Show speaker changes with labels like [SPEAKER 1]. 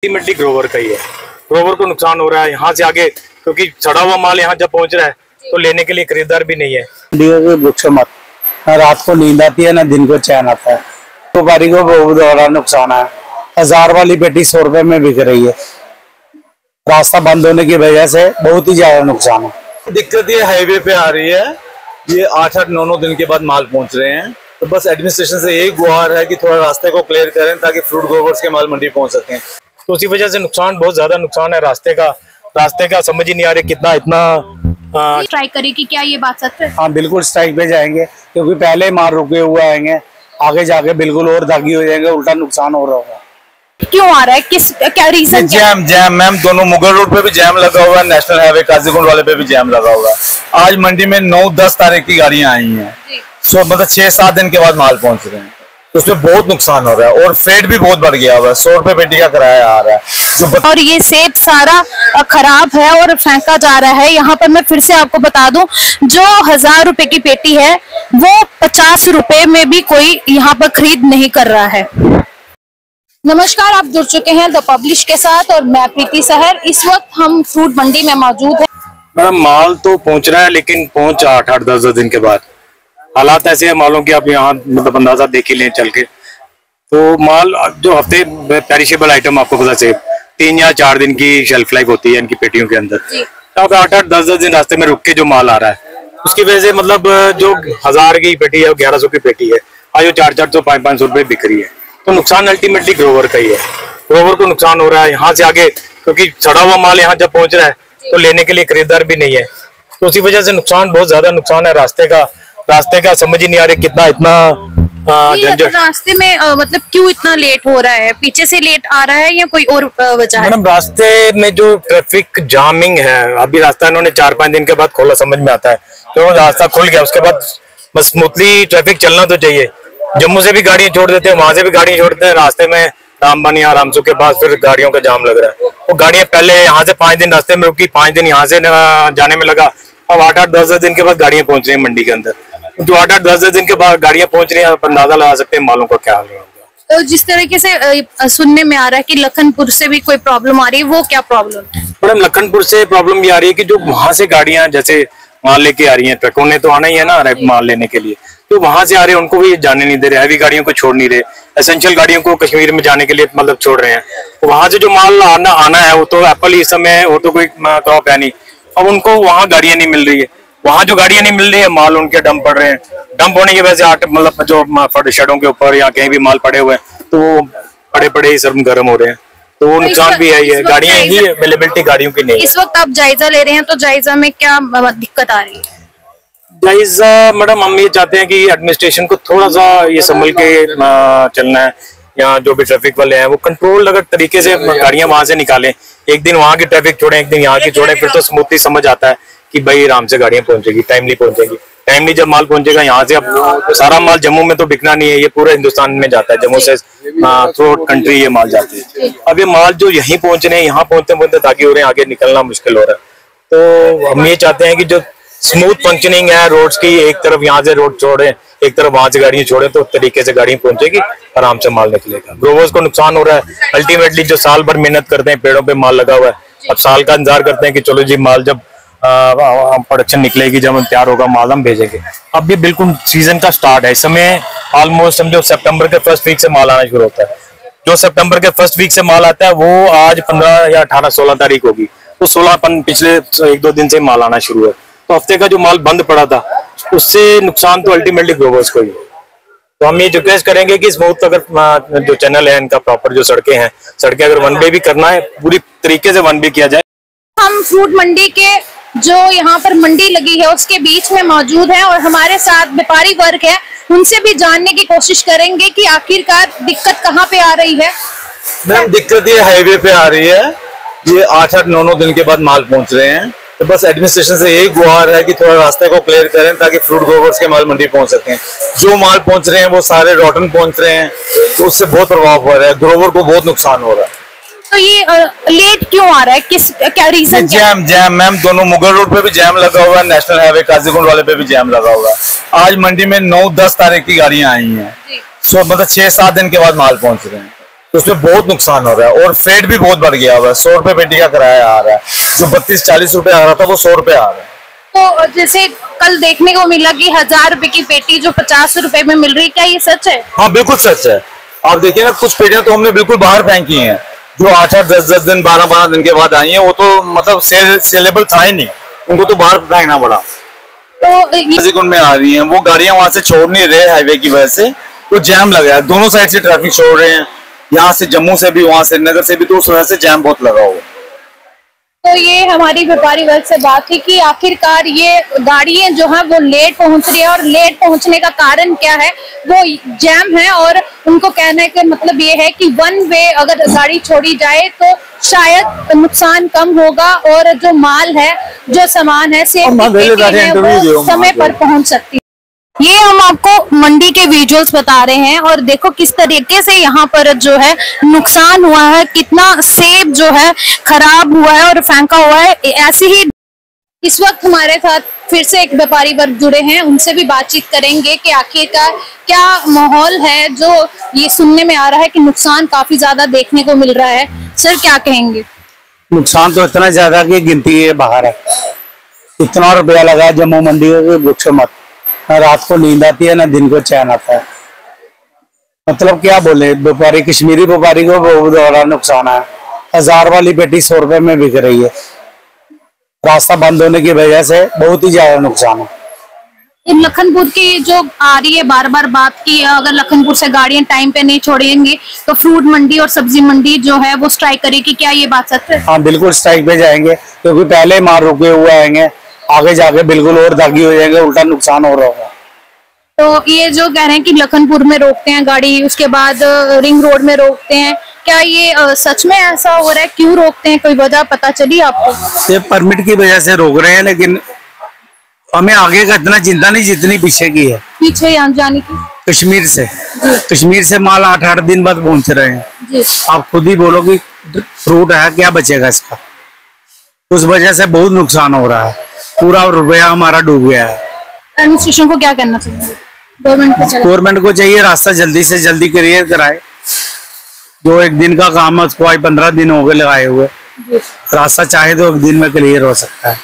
[SPEAKER 1] Ultimately Grover का ही है। ग्रोवर को नुकसान हो रहा है यहाँ से आगे, क्योंकि सड़ा हुआ माल यहाँ जब पहुँच रहा है तो लेने के लिए खरीदार भी नहीं है।
[SPEAKER 2] वृक्षों मत, ना रात को नींद आती है ना दिन को चैन आता है। व्यापारी को बहुत बड़ा नुकसान है। 1000 वाली पेटी 100 रुपए में बिक रही है। रास्ता बंद होने की वजह से बहुत ही ज्यादा नुकसान है।
[SPEAKER 3] दिक्कत ये हाईवे पे आ रही है, ये 8-8, 9-9 दिन के बाद माल पहुंच रहे हैं। तो बस एडमिनिस्ट्रेशन से यही गुहार है कि थोड़ा रास्ते को क्लियर करें ताकि फ्रूट ग्रोवर्स के माल मंडी पहुंच सकें।
[SPEAKER 1] तो उसी वजह से नुकसान, बहुत ज्यादा नुकसान है। रास्ते का समझ ही नहीं आ रहा कितना इतना
[SPEAKER 4] स्ट्राइक करेगी, क्या ये बात सच है?
[SPEAKER 2] हाँ बिल्कुल स्ट्राइक पे जाएंगे, क्योंकि पहले माल रुके हुए आएंगे, आगे जाके बिल्कुल और दागी हो जाएंगे, उल्टा नुकसान हो रहा होगा।
[SPEAKER 4] क्यों आ रहा है, क्या रीजन?
[SPEAKER 3] जैम मैम, दोनों मुगल रोड पे भी जैम लगा हुआ है, नेशनल हाईवे काजीगुंड वाले पे भी जैम लगा हुआ है। आज मंडी में 9-10 तारीख की गाड़ियां आई हैं, मतलब 6-7 दिन के बाद माल पहुंच रहे हैं। तो उसमें बहुत नुकसान हो रहा है और फ्रेट भी बहुत बढ़ गया हुआ है। 100 रुपए पेटी का किराया आ रहा है
[SPEAKER 4] और ये सेब सारा खराब है और फेंका जा रहा है। यहाँ पर मैं फिर से आपको बता दूं, जो 1000 रुपए की पेटी है वो 50 रुपए में भी कोई यहाँ पर खरीद नहीं कर रहा है। नमस्कार, आप जुड़ चुके हैं द पब्लिश के साथ और मैं प्रीति सहर। इस वक्त हम फ्रूट मंडी में मौजूद हैं।
[SPEAKER 1] मैडम, माल तो पहुंच रहा है, लेकिन पहुंच 8-8, 10-10 दिन के बाद। हालात ऐसे है मालों की, आप यहाँ मतलब अंदाजा देख ही लें चल के। तो माल जो हफ्ते पेरिशेबल आइटम, आपको पता है 3 या 4 दिन की शेल्फ लाइफ होती है इनकी पेटियों के अंदर। अब 8-8, 10-10 दिन रास्ते में रुक के जो माल आ रहा है, उसकी वजह से मतलब जो 1000 की पेटी है, 1100 की पेटी है, आज वो 400-400, 500-500 रुपए बिक रही है। तो नुकसान अल्टीमेटली ग्रोवर का ही है। ग्रोवर को नुकसान हो रहा है यहाँ से आगे, क्योंकि सड़ा हुआ माल यहाँ जब पहुंच रहा है तो लेने के लिए खरीदार भी नहीं है। तो उसी वजह से नुकसान, बहुत ज्यादा नुकसान है। रास्ते का समझ ही नहीं आ रहा कितना इतना झंझट।
[SPEAKER 4] रास्ते में मतलब क्यों इतना लेट हो रहा है? पीछे से लेट आ रहा है या कोई और वजह है?
[SPEAKER 1] मैडम, रास्ते में जो ट्रैफिक जामिंग है, अभी रास्ता इन्होंने 4-5 दिन के बाद खोला, समझ में आता है। तो रास्ता खुल गया, उसके बाद बस स्मूथली ट्रैफिक चलना तो चाहिए। जम्मू से भी गाड़ियां छोड़ देते हैं, वहां से भी गाड़ियां छोड़ते हैं। रास्ते में रामबनी या रामसू के पास फिर गाड़ियों का जाम लग रहा है। वो गाड़ियां पहले यहाँ से 5 दिन रास्ते में रुकी, 5 दिन यहाँ से जाने में लगा। अब 8-8, 10-10 दिन के बाद गाड़ियां पहुंच रही है मंडी के अंदर। जो 8-8, 10-10 दिन के बाद गाड़ियां पहुंच रही है, आप अंदाजा लगा सकते हैं मालों का क्या हाल है।
[SPEAKER 4] तो जिस तरीके से सुनने में आ रहा है कि लखनपुर से भी कोई प्रॉब्लम आ रही है, वो क्या प्रॉब्लम है?
[SPEAKER 1] मैडम, लखनपुर से प्रॉब्लम ये आ रही है कि जो वहां से गाड़ियां जैसे माल लेके आ रही हैं, ट्रकों ने तो आना ही है ना माल लेने के लिए, तो वहां से आ रहे हैं, उनको भी जाने नहीं दे रहे। हैवी गाड़ियों को छोड़ नहीं रहे, एसेंशियल गाड़ियों को कश्मीर में जाने के लिए मतलब छोड़ रहे हैं। तो वहां से जो माल आना है, वो तो एप्पल इस समय, वो तो कोई क्रॉप है नहीं। अब उनको वहां गाड़ियां नहीं मिल रही है। वहां जो गाड़ियां नहीं मिल रही है, माल उनके डंप पड़ रहे हैं। डंप होने की वजह से मतलब जो शेडों के ऊपर या कहीं भी माल पड़े हुए हैं, तो पड़े ही सर्म गर्म हो रहे हैं। तो वो नुकसान भी है। ये गाड़ियां ही अवेलेबिलिटी गाड़ियों की नहीं है।
[SPEAKER 4] इस वक्त आप जायजा ले रहे हैं, तो जायजा में क्या दिक्कत आ रही है?
[SPEAKER 1] जायजा मैडम, हम ये चाहते हैं कि एडमिनिस्ट्रेशन को थोड़ा सा ये संभल के चलना है। यहाँ जो भी ट्रैफिक वाले हैं, वो कंट्रोल अगर तरीके से गाड़ियां वहां से निकालें, एक दिन वहां की ट्रैफिक छोड़ें, एक दिन यहाँ की छोड़ें, फिर तो स्मूथली समझ आता है कि भाई आराम से गाड़ियां पहुंचेगी, टाइमली पहुंचेगी। टाइमली जब माल पहुंचेगा यहाँ से, अब सारा माल जम्मू में तो बिकना नहीं है, ये पूरे हिंदुस्तान में जाता है। जम्मू से थ्रू कंट्री ये माल जाती है। अब ये माल जो यहीं पहुंच रहे हैं, यहाँ पहुंचते ताकि हो रहे हैं, आगे निकलना मुश्किल हो रहा है। तो हम ये चाहते हैं कि जो स्मूथ फंक्शनिंग है रोड्स की, एक तरफ यहाँ से रोड छोड़े, एक तरफ वहां से गाड़ियां छोड़े, तो तरीके से गाड़ियां पहुंचेगी, आराम से माल निकलेगा। ग्रोवर्स को नुकसान हो रहा है। अल्टीमेटली जो साल भर मेहनत करते हैं, पेड़ों पे माल लगा हुआ है, अब साल का इंतजार करते हैं कि चलो जी माल जब प्रोडक्शन निकलेगी, जब तैयार होगा माल हम भेजेंगे। अब भी बिल्कुल सीजन का स्टार्ट है। इस समय ऑलमोस्ट समझो सितंबर के फर्स्ट वीक से माल आना शुरू होता है। जो सितंबर के फर्स्ट वीक से माल आता है, वो आज 15 या 18, 16 तारीख होगी। तो 16 पिछले 1-2 दिन से माल आना शुरू है। तो हफ्ते का जो माल बंद पड़ा था, उससे नुकसान तो अल्टीमेटली ग्रोवर्स को ही है। तो हम ये रिक्वेस्ट करेंगे कि स्मूथ अगर जो चैनल है इनका, प्रॉपर जो सड़कें अगर वन वे भी करना है, पूरी तरीके से वन वे किया जाए।
[SPEAKER 4] हम फ्रूट मंडी के जो यहाँ पर मंडी लगी है उसके बीच में मौजूद है और हमारे साथ व्यापारी वर्ग है, उनसे भी जानने की कोशिश करेंगे कि आखिरकार दिक्कत कहाँ पे आ रही है।
[SPEAKER 3] मैम, दिक्कत ये हाईवे पे आ रही है, ये 8-8, 9-9 दिन के बाद माल पहुंच रहे हैं। तो बस एडमिनिस्ट्रेशन से यही गुहार है कि थोड़ा रास्ते को क्लियर करें ताकि फ्रूट ग्रोवर्स के माल मंडी पहुंच सकें। जो माल पहुंच रहे हैं वो सारे रॉटन पहुंच रहे हैं, तो उससे बहुत प्रभाव पड़ रहा है, ग्रोवर को बहुत नुकसान हो रहा है।
[SPEAKER 4] तो ये लेट क्यों आ रहा है, क्या रीजन?
[SPEAKER 3] जैम मैम, दोनों मुगल रोड पे भी जैम लगा हुआ है, नेशनल हाईवे काजीगुंड वाले पे भी जैम लगा हुआ है। आज मंडी में 9-10 तारीख की गाड़ियां आई हैं, मतलब 6-7 दिन के बाद माल पहुंच रहे हैं। तो उसमें बहुत नुकसान हो रहा है और फेट भी बहुत बढ़ गया हुआ है। 100 रुपए पेटी का किराया आ रहा है, जो 32-40 रुपए आ रहा था वो 100 रुपए आ रहा है।
[SPEAKER 4] तो जैसे कल देखने को मिला कि 1000 रुपए की पेटी जो 50 रुपए में मिल रही है, क्या ये सच है?
[SPEAKER 3] हाँ बिल्कुल सच है। आप देखिए ना, कुछ पेटियां तो हमने बिल्कुल बाहर फेंकी हैं, जो 8-8, 10-10 दिन, 12-12 दिन के बाद आई हैं, वो तो मतलब सेलेबल था ही नहीं, उनको तो बाहर फेंकना पड़ा।
[SPEAKER 4] तो
[SPEAKER 3] में आ रही हैं वो गाड़ियां, वहां से छोड़ नहीं रहे हाईवे की वजह से, तो जैम लगा है। दोनों साइड से ट्रैफिक छोड़ रहे हैं, यहाँ से जम्मू से भी, वहां श्रीनगर से भी, तो उस वजह से जैम बहुत लगा हुआ।
[SPEAKER 4] तो ये हमारी व्यापारी वर्ग से बात थी कि आखिरकार ये गाड़ियां जो है वो लेट पहुंच रही है, और लेट पहुंचने का कारण क्या है, वो जैम है। और उनको कहने का मतलब ये है कि वन वे अगर गाड़ी छोड़ी जाए तो शायद नुकसान कम होगा, और जो माल है, जो सामान है, वो समय पर पहुंच सकती है। ये हम आपको मंडी के विजुअल्स बता रहे हैं, और देखो किस तरीके से यहाँ पर जो है नुकसान हुआ है, कितना सेब जो है खराब हुआ है और फेंका हुआ है। ऐसे ही इस वक्त हमारे साथ फिर से एक व्यापारी वर्ग जुड़े हैं, उनसे भी बातचीत करेंगे कि आखिरकार क्या माहौल है, जो ये सुनने में आ रहा है कि नुकसान काफी ज्यादा देखने को मिल रहा है। सर क्या कहेंगे?
[SPEAKER 2] नुकसान तो इतना ज्यादा कि गिनती है बाहर है। इतना रुपया लगा जम्मू मंडी में, पूछो मत। ना रात को नींद आती है, ना दिन को चैन आता है। मतलब क्या बोले, व्यापारी, कश्मीरी व्यापारी को बहुत बड़ा नुकसान है। 1000 वाली पेटी 100 रुपए में बिक रही है। रास्ता बंद होने की वजह से बहुत ही ज्यादा नुकसान है।
[SPEAKER 4] इन लखनपुर की जो आ रही है बार बार बात की, अगर लखनपुर से गाड़ियां टाइम पे नहीं छोड़ेंगे तो फ्रूट मंडी और सब्जी मंडी जो है वो स्ट्राइक करेगी, क्या ये बात सच है?
[SPEAKER 2] हाँ बिल्कुल स्ट्राइक पे जाएंगे, क्योंकि पहले मार रुके हुए आएंगे, आगे जाके बिल्कुल और दागी हो जाएंगे, उल्टा नुकसान हो रहा होगा।
[SPEAKER 4] तो ये जो कह रहे हैं कि लखनपुर में रोकते हैं गाड़ी, उसके बाद रिंग रोड में रोकते हैं, क्या ये सच में ऐसा हो रहा है? क्यों रोकते हैं, कोई वजह पता चली आपको?
[SPEAKER 2] ये परमिट की वजह से रोक रहे हैं, लेकिन हमें आगे का इतना चिंता नहीं जितनी पीछे की है।
[SPEAKER 4] पीछे यहाँ जाने की?
[SPEAKER 2] कश्मीर से माल 8-8 दिन बाद पहुंच रहे हैं
[SPEAKER 4] जी।
[SPEAKER 2] आप खुद ही बोलो कि फ्रूट है, क्या बचेगा इसका? उस वजह से बहुत नुकसान हो रहा है, पूरा रुपया हमारा डूब गया है।
[SPEAKER 4] एडमिनिस्ट्रेशन को क्या करना चाहिए?
[SPEAKER 2] गवर्नमेंट को चाहिए रास्ता जल्दी से जल्दी क्लियर कराए। जो एक दिन का काम है उसको 15 दिन हो गए लगाए हुए, रास्ता चाहे तो एक दिन में क्लियर हो सकता है।